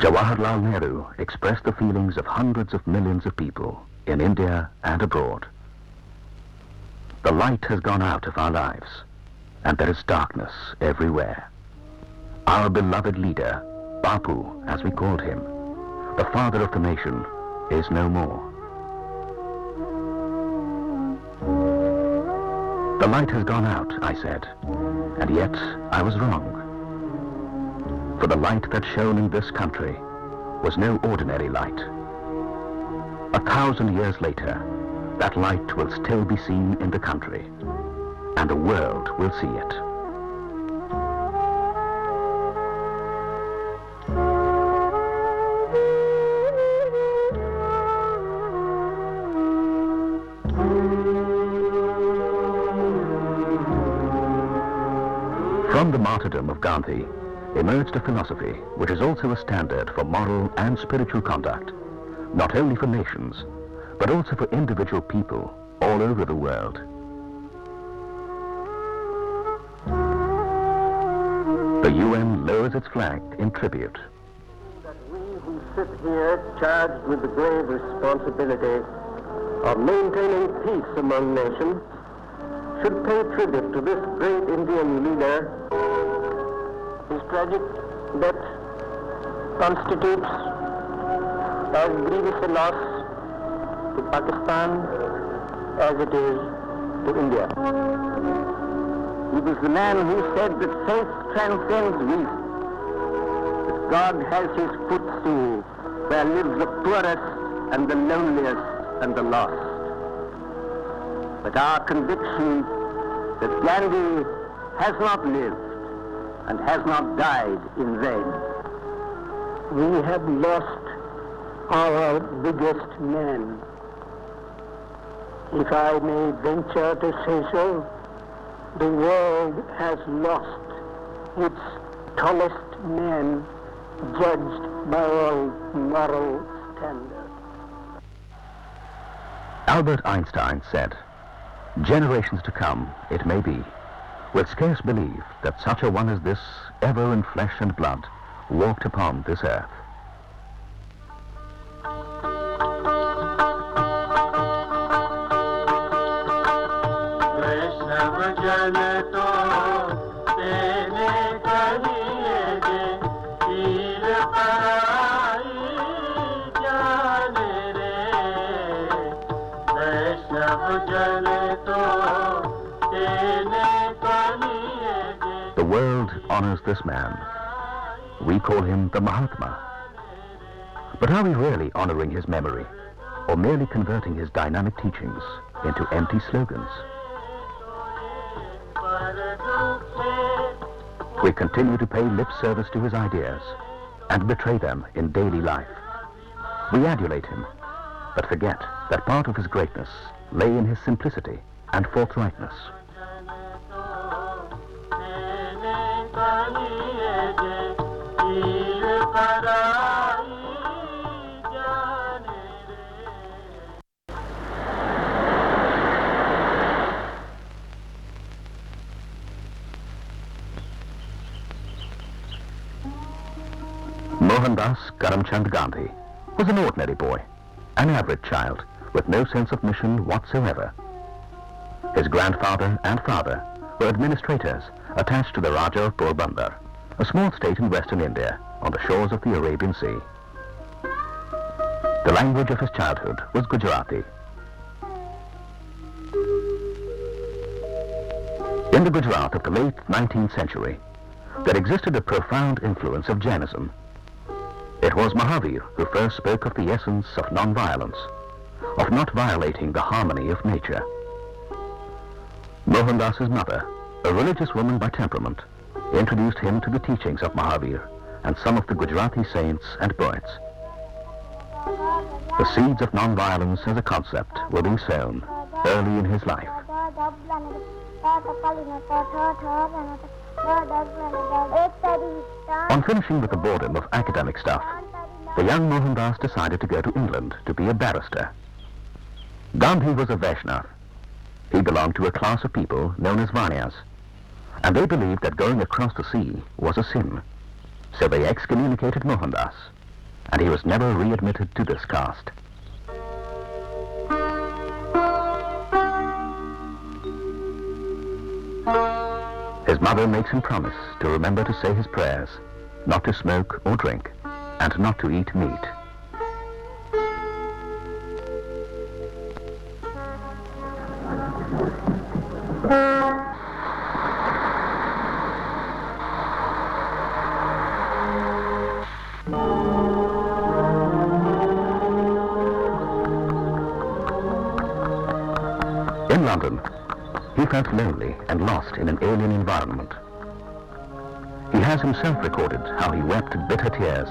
Jawaharlal Nehru expressed the feelings of hundreds of millions of people in India and abroad. The light has gone out of our lives, and there is darkness everywhere. Our beloved leader, Bapu, as we called him, the father of the nation, is no more. The light has gone out, I said, and yet I was wrong. For the light that shone in this country was no ordinary light. 1,000 years later, that light will still be seen in the country, and the world will see it. From the martyrdom of Gandhi emerged a philosophy which is also a standard for moral and spiritual conduct, not only for nations, but also for individual people all over the world. The UN lowers its flag in tribute. That we who sit here charged with the grave responsibility of maintaining peace among nations should pay tribute to this great Indian leader. His tragic death constitutes as grievous a loss to Pakistan as it is to India. He was the man who said that faith transcends reason, that God has his footstool where live the poorest and the loneliest and the lost. But our conviction that Gandhi has not lived and has not died in vain. We have lost our biggest man. If I may venture to say so, the world has lost its tallest man, judged by all moral standards. Albert Einstein said, "Generations to come, it may be, will scarce believe that such a one as this, ever in flesh and blood, walked upon this earth." The world honors this man. We call him the Mahatma. But are we really honoring his memory, or merely converting his dynamic teachings into empty slogans? We continue to pay lip service to his ideas and betray them in daily life. We adulate him, but forget that part of his greatness lay in his simplicity and forthrightness. Mohandas Karamchand Gandhi was an ordinary boy, an average child with no sense of mission whatsoever. His grandfather and father were administrators attached to the Raja of Porbandar, a small state in western India on the shores of the Arabian Sea. The language of his childhood was Gujarati. In the Gujarat of the late 19th century, there existed a profound influence of Jainism. It was Mahavir who first spoke of the essence of non-violence, of not violating the harmony of nature. Mohandas's mother, a religious woman by temperament, introduced him to the teachings of Mahavir and some of the Gujarati saints and poets. The seeds of non-violence as a concept were being sown early in his life. On finishing with the boredom of academic stuff, the young Mohandas decided to go to England to be a barrister. Gandhi was a Vaishnav. He belonged to a class of people known as Vanyas, and they believed that going across the sea was a sin. So they excommunicated Mohandas and he was never readmitted to this caste. His mother makes him promise to remember to say his prayers, not to smoke or drink, and not to eat meat. In London, he felt lonely and lost in an alien environment. He has himself recorded how he wept bitter tears,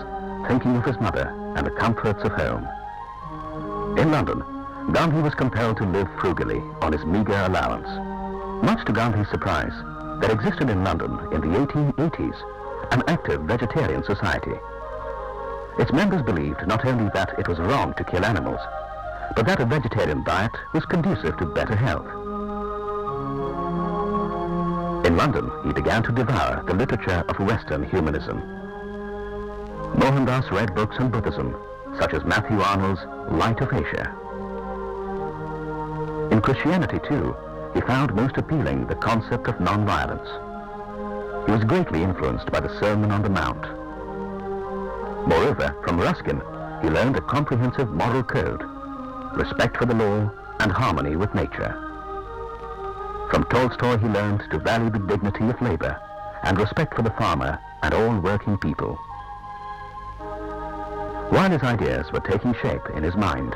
thinking of his mother and the comforts of home. In London, Gandhi was compelled to live frugally on his meager allowance. Much to Gandhi's surprise, there existed in London in the 1880s an active vegetarian society. Its members believed not only that it was wrong to kill animals, but that a vegetarian diet was conducive to better health. In London, he began to devour the literature of Western humanism. Mohandas read books on Buddhism, such as Matthew Arnold's Light of Asia. In Christianity, too, he found most appealing the concept of non-violence. He was greatly influenced by the Sermon on the Mount. Moreover, from Ruskin, he learned a comprehensive moral code, respect for the law, and harmony with nature. From Tolstoy he learned to value the dignity of labor and respect for the farmer and all working people. While his ideas were taking shape in his mind,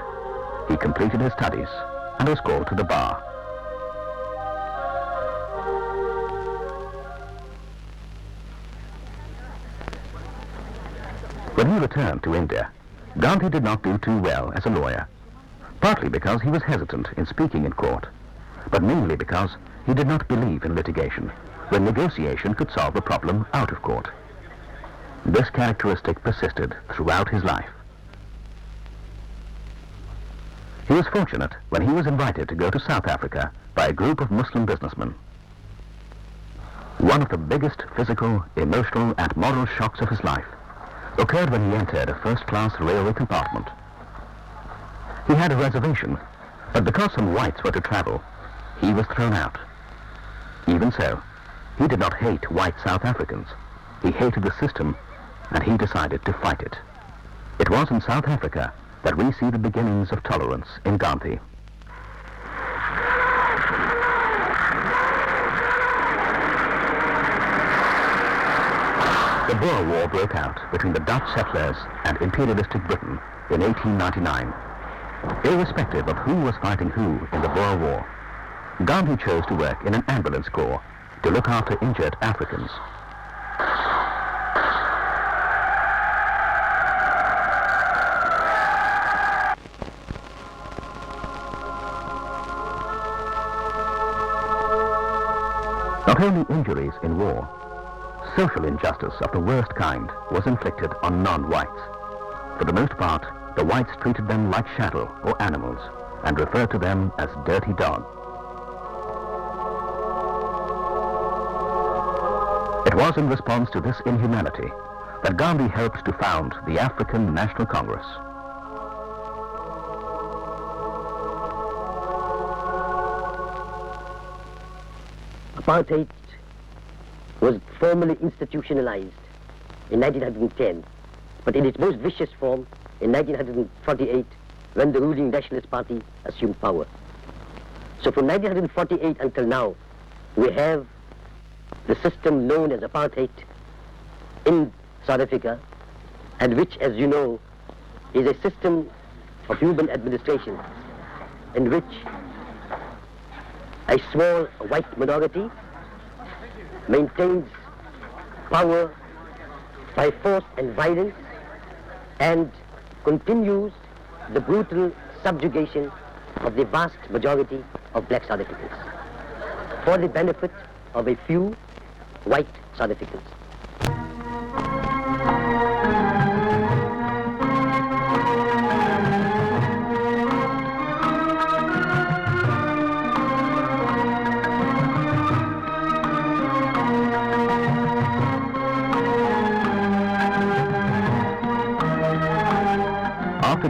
he completed his studies and was called to the bar. When he returned to India, Gandhi did not do too well as a lawyer, partly because he was hesitant in speaking in court, but mainly because he did not believe in litigation, when negotiation could solve a problem out of court. This characteristic persisted throughout his life. He was fortunate when he was invited to go to South Africa by a group of Muslim businessmen. One of the biggest physical, emotional, and moral shocks of his life occurred when he entered a first-class railway compartment. He had a reservation, but because some whites were to travel, he was thrown out. Even so, he did not hate white South Africans. He hated the system, and he decided to fight it. It was in South Africa that we see the beginnings of tolerance in Gandhi. The Boer War broke out between the Dutch settlers and imperialistic Britain in 1899. Irrespective of who was fighting who in the Boer War, Gandhi chose to work in an ambulance corps to look after injured Africans. Not only injuries in war, social injustice of the worst kind was inflicted on non-whites. For the most part, the whites treated them like chattel or animals and referred to them as dirty dog. It was in response to this inhumanity that Gandhi helped to found the African National Congress. Apartheid was formally institutionalized in 1910, but in its most vicious form in 1948, when the ruling Nationalist Party assumed power. So from 1948 until now, we have the system known as apartheid in South Africa, and which, as you know, is a system of human administration in which a small white minority maintains power by force and violence and continues the brutal subjugation of the vast majority of black South Africans for the benefit of a few white South Africans.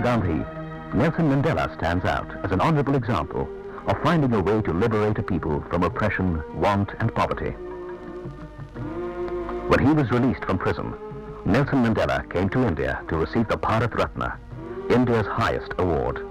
Gandhi, Nelson Mandela stands out as an honorable example of finding a way to liberate a people from oppression, want, and poverty. When he was released from prison, Nelson Mandela came to India to receive the Bharat Ratna, India's highest award.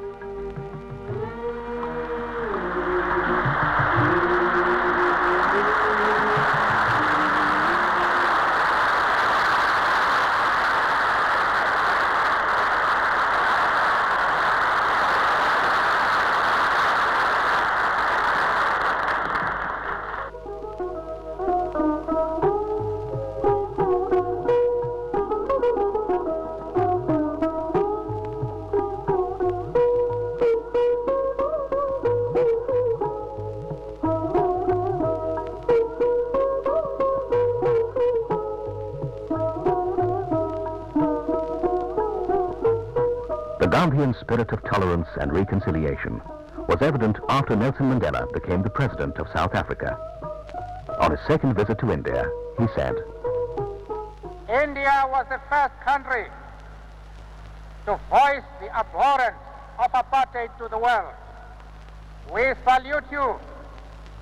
The Gandhian spirit of tolerance and reconciliation was evident after Nelson Mandela became the president of South Africa. On his second visit to India, he said, India was the first country to voice the abhorrence of apartheid to the world. We salute you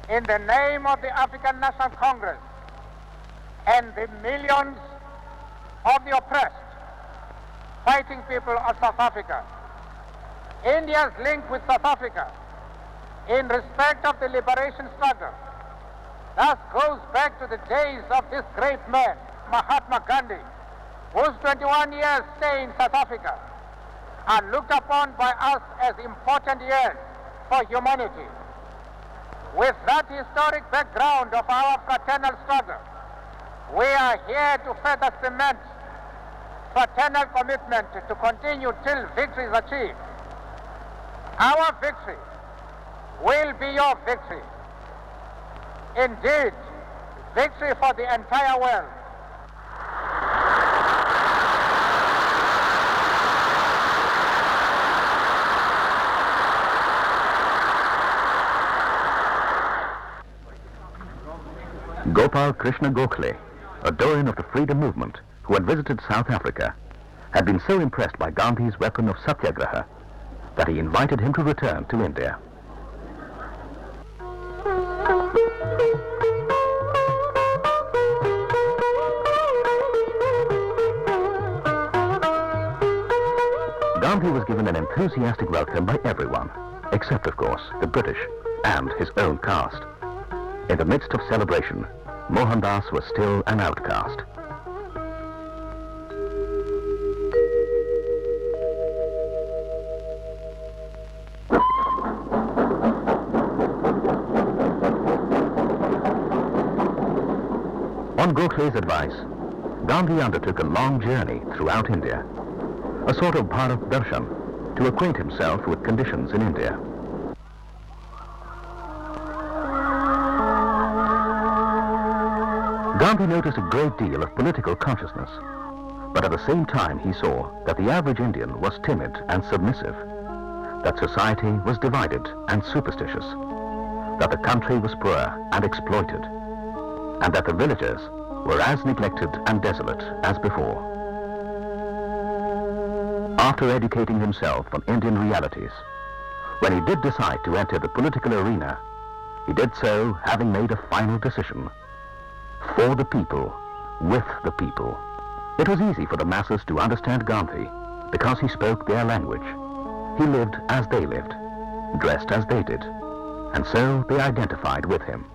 in the name of the African National Congress and the millions of the oppressed, fighting people of South Africa. India's link with South Africa in respect of the liberation struggle thus goes back to the days of this great man, Mahatma Gandhi, whose 21 years stay in South Africa are looked upon by us as important years for humanity. With that historic background of our fraternal struggle, we are here to further cement fraternal commitment to continue till victory is achieved. Our victory will be your victory. Indeed, victory for the entire world. Gopal Krishna Gokhale, a Doyen of the freedom movement who had visited South Africa, had been so impressed by Gandhi's weapon of satyagraha that he invited him to return to India. Gandhi was given an enthusiastic welcome by everyone, except, of course, the British and his own caste. In the midst of celebration, Mohandas was still an outcast. On Gokhale's advice, Gandhi undertook a long journey throughout India, a sort of Bharat Darshan, to acquaint himself with conditions in India. Gandhi noticed a great deal of political consciousness, but at the same time he saw that the average Indian was timid and submissive, that society was divided and superstitious, that the country was poor and exploited, and that the villagers were as neglected and desolate as before. After educating himself on Indian realities, when he did decide to enter the political arena, he did so having made a final decision: for the people, with the people. It was easy for the masses to understand Gandhi because he spoke their language. He lived as they lived, dressed as they did, and so they identified with him.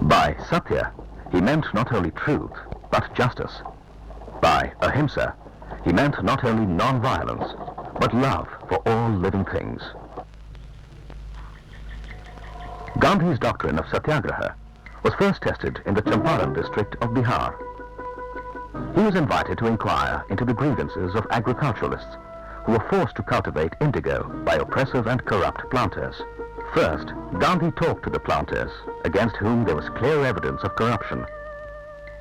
By Satya, he meant not only truth, but justice. By Ahimsa, he meant not only non-violence, but love for all living things. Gandhi's doctrine of satyagraha was first tested in the Champaran district of Bihar. He was invited to inquire into the grievances of agriculturalists who were forced to cultivate indigo by oppressive and corrupt planters. First, Gandhi talked to the planters, against whom there was clear evidence of corruption.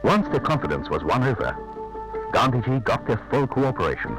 Once their confidence was won over, Gandhiji got their full cooperation